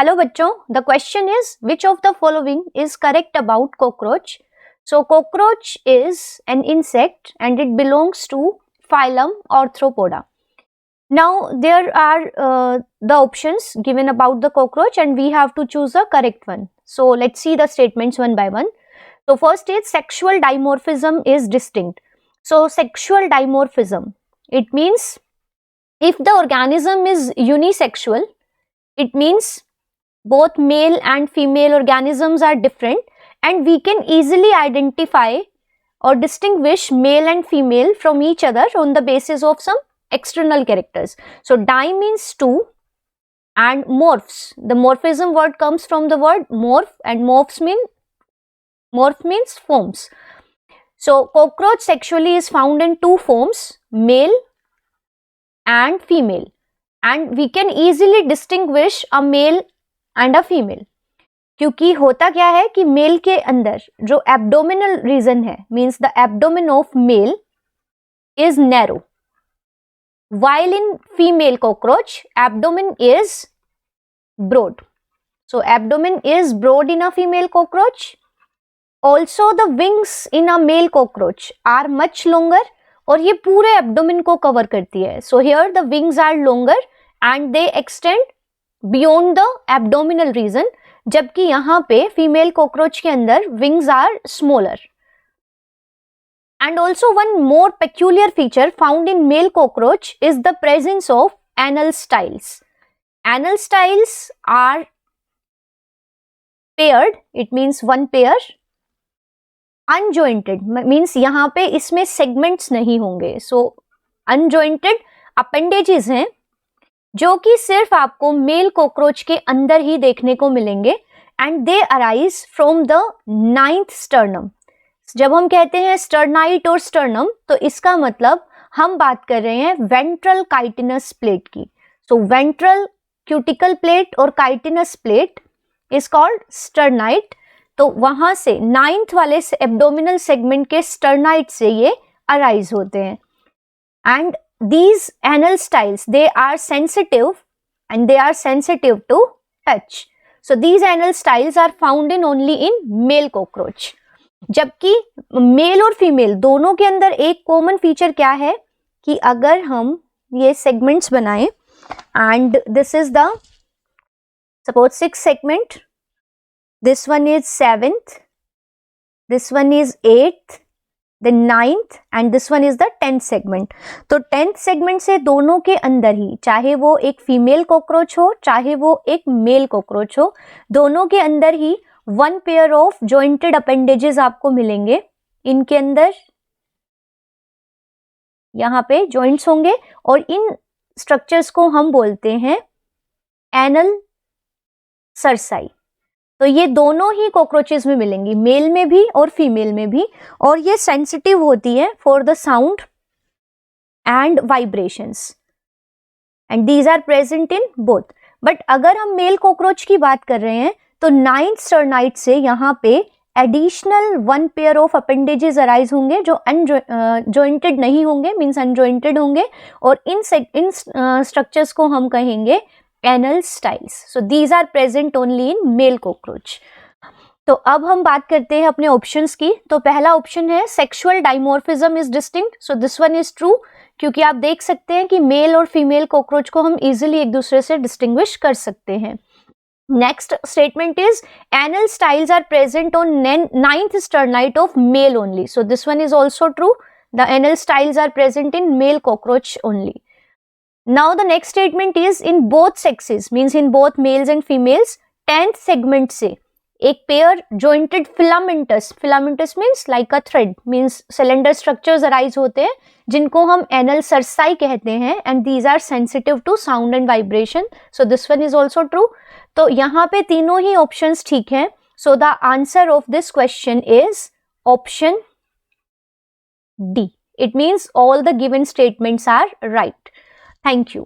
Hello बच्चों, the question is which of the following is correct about cockroach. So cockroach is an insect and it belongs to phylum Arthropoda. Now there are the options given about the cockroach and we have to choose the correct one. So let's see the statements one by one. So first is sexual dimorphism is distinct. So sexual dimorphism, it means if the organism is unisexual, it means both male and female organisms are different and we can easily identify or distinguish male and female from each other on the basis of some external characters. So di means two and morphs, the morphism word comes from the word morph and morph means forms. So cockroach sexually is found in two forms, male and female, and we can easily distinguish a male and a female. क्योंकि होता क्या है कि mail के अंदर जो abdominal region है, means the abdomen of male is narrow, while in female cockroach abdomen is broad. So abdomen is broad in a female cockroach. Also the wings in a male cockroach are much longer और ये पूरे abdomen को cover करती है. So here the wings are longer and they extend beyond the abdominal region, जबकि यहाँ पे female cockroach के अंदर wings are smaller. And also one more peculiar feature found in male cockroach is the presence of anal styles. Anal styles are paired, it means one pair. Unjointed means यहाँ पे इसमें segments नहीं होंगे. सो अनजॉइंटेड appendages हैं जो कि सिर्फ आपको मेल कॉकरोच के अंदर ही देखने को मिलेंगे and they arise from the 9th sternum. जब हम कहते हैं स्टर्नाइट और स्टर्नम तो इसका मतलब हम बात कर रहे हैं वेंट्रल काइटिनस प्लेट की. सो वेंट्रल क्यूटिकल प्लेट और काइटिनस प्लेट इज कॉल्ड स्टर्नाइट. तो वहां से 9th वाले एब्डोमिनल सेगमेंट के स्टर्नाइट से ये अराइज होते हैं. And these anal styles, they are sensitive and they are sensitive to touch. So these anal styles are found in only in male cockroach. जबकि मेल और फीमेल दोनों के अंदर एक कॉमन फीचर क्या है कि अगर हम ये सेगमेंट्स बनाएं and this is the suppose 6th segment, this one is 7th, this one is 8th, then 9th and this one is the 10th segment. तो 10th segment से दोनों के अंदर ही, चाहे वो एक फीमेल कॉकरोच हो चाहे वो एक मेल कॉकरोच हो, दोनों के अंदर ही one pair of jointed appendages आपको मिलेंगे. इनके अंदर यहाँ पे जॉइंट्स होंगे और इन स्ट्रक्चर्स को हम बोलते हैं एनल सरसाई. तो ये दोनों ही कॉकरोचेस में मिलेंगी, मेल में भी और फीमेल में भी, और ये सेंसिटिव होती है for the sound and vibrations and these are present in both. But अगर हम मेल कॉकरोच की बात कर रहे हैं तो 9th स्टर्नाइट से यहाँ पे additional one pair of appendages arise होंगे जो अनजॉइंटेड नहीं होंगे, मीन्स अनजॉइंटेड होंगे, और इन स्ट्रक्चर्स को हम कहेंगे anal styles. So these are present only in male cockroach. तो अब हम बात करते हैं अपने ऑप्शंस की. तो पहला ऑप्शन है sexual dimorphism is distinct. So this one is true, क्योंकि आप देख सकते हैं कि मेल और फीमेल कॉकरोच को हम इजीली एक दूसरे से डिस्टिंग्विश कर सकते हैं. Next statement is anal styles are present on 9th sternite of male only. So this one is also true. The anal styles are present in male cockroach only. Now the next statement is in both sexes, means in both males and females, 10th segment से एक pair jointed filamentous means like a thread, means cylinder structures arise होते हैं जिनको हम anal cerci कहते हैं and these are sensitive to sound and vibration. So this one is also true. तो यहाँ पे तीनों ही options ठीक हैं. So the answer of this question is option D. It means all the given statements are right. Thank you.